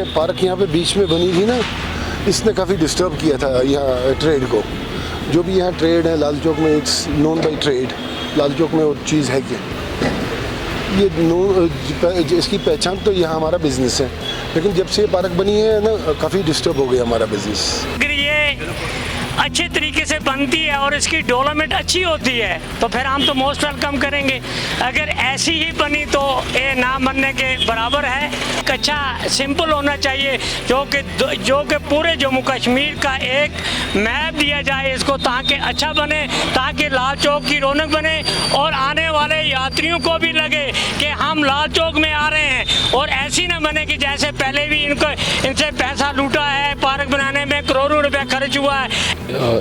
ये पार्क यहाँ पे बीच में बनी थी ना, इसने काफ़ी डिस्टर्ब किया था यहाँ ट्रेड को। जो भी यहाँ ट्रेड है लाल चौक में, it's known by trade. Lal Chowk में वो चीज़ है कि ये इसकी पहचान तो यहाँ हमारा बिजनेस है, लेकिन जब से ये पार्क बनी है ना, काफ़ी डिस्टर्ब हो गया हमारा बिजनेस। अगर ये अच्छे तरीके से बनती है और इसकी डेवलपमेंट अच्छी होती है तो फिर हम तो मोस्ट वेलकम करेंगे। अगर ऐसी ही बनी तो ये ना बनने के बराबर है। अच्छा सिंपल होना चाहिए, जो कि पूरे जम्मू कश्मीर का एक मैप दिया जाए इसको, ताकि अच्छा बने, ताकि लाल चौक की रौनक बने और आने वाले यात्रियों को भी लगे कि हम लाल चौक में आ रहे हैं। और ऐसी ना बने कि जैसे पहले भी इनसे पैसा लूटा है, पार्क बनाने में करोड़ों रुपया खर्च हुआ है।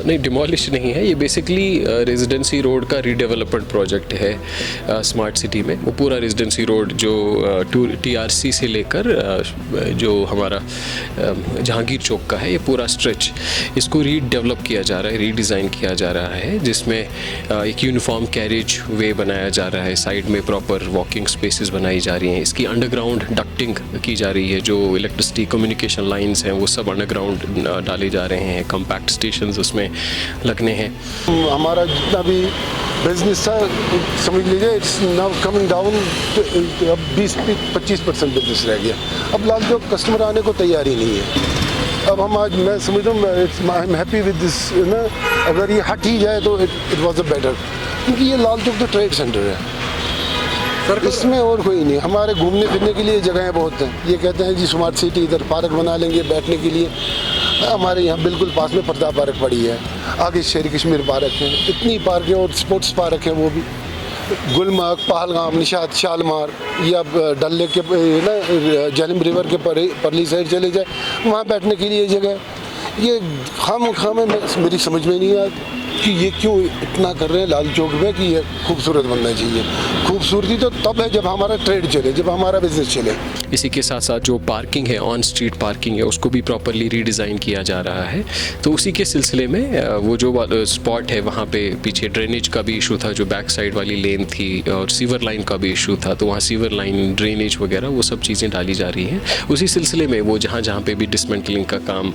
नहीं, डिमोलिश नहीं है, ये बेसिकली रेजिडेंसी रोड का रीडेवलपमेंट प्रोजेक्ट है स्मार्ट सिटी में। वो पूरा रेजिडेंसी रोड जो TRC से लेकर जो हमारा जहांगीर चौक का है, ये पूरा स्ट्रेच इसको रीडेवलप किया जा रहा है, रीडिज़ाइन किया जा रहा है, जिसमें एक यूनिफॉर्म कैरेज वे बनाया जा रहा है, साइड में प्रॉपर वॉकिंग स्पेसेस बनाई जा रही हैं, इसकी अंडरग्राउंड डक्टिंग की जा रही है, जो इलेक्ट्रिसिटी कम्युनिकेशन लाइंस हैं वो सब अंडरग्राउंड डाले जा रहे हैं, कम्पैक्ट स्टेशन उसमें लगने हैं। हमारा जितना भी बिजनेस था समझ लीजिए इट्स नाउ कमिंग डाउन, अब 20-25% बिजनेस रह गया। अब लाल चौक कस्टमर आने को तैयार ही नहीं है। अब हम आज मैं समझ रहा हूँ I am happy with this ना, अगर ये हट ही जाए तो इट वॉज अ बेटर, क्योंकि ये लाल चौक तो ट्रेड सेंटर है, इसमें और कोई नहीं। हमारे घूमने फिरने के लिए जगहें बहुत हैं। ये कहते हैं जी स्मार्ट सिटी, इधर पार्क बना लेंगे बैठने के लिए। हमारे यहाँ बिल्कुल पास में प्रताप पार्क पड़ी है, आगे शेर कश्मीर पार्क है, इतनी पार्क है और स्पोर्ट्स पार्क है, वो भी गुलमर्ग, पहलगाम, निशात, शालमार, या डल लेक के ना झेलम रिवर के परली साइड चले जाए, वहाँ बैठने के लिए जगह। ये खाम मेरी समझ में नहीं आता कि ये क्यों इतना कर रहे हैं लाल चौक में कि ये खूबसूरत बनना चाहिए। खूबसूरती तो तब है जब हमारा ट्रेड चले, जब हमारा बिजनेस चले। इसी के साथ साथ जो पार्किंग है, ऑन स्ट्रीट पार्किंग है, उसको भी प्रॉपरली रीडिज़ाइन किया जा रहा है। तो उसी के सिलसिले में वो जो स्पॉट है वहाँ पे पीछे ड्रेनेज का भी इशू था, जो बैक साइड वाली लेन थी, और सीवर लाइन का भी इशू था, तो वहाँ सीवर लाइन, ड्रेनेज वगैरह वो सब चीज़ें डाली जा रही हैं। उसी सिलसिले में वो जहाँ पे भी डिसमेंटलिंग का काम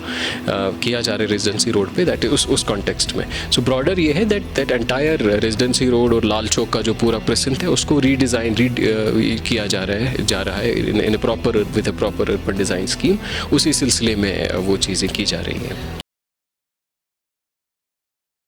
किया जा रहा है रेजिडेंसी रोड पे, दैट इज उस कॉन्टेक्स्ट में। सो ब्रॉडर ये है दैट एंटायर रेजिडेंसी रोड और लाल चौक का जो पूरा प्रेजेंट है उसको रीडिज़ाइन किया जा रहा है in proper with a proper urban design scheme. उसी सिलसिले में वो चीज़ें की जा रही हैं।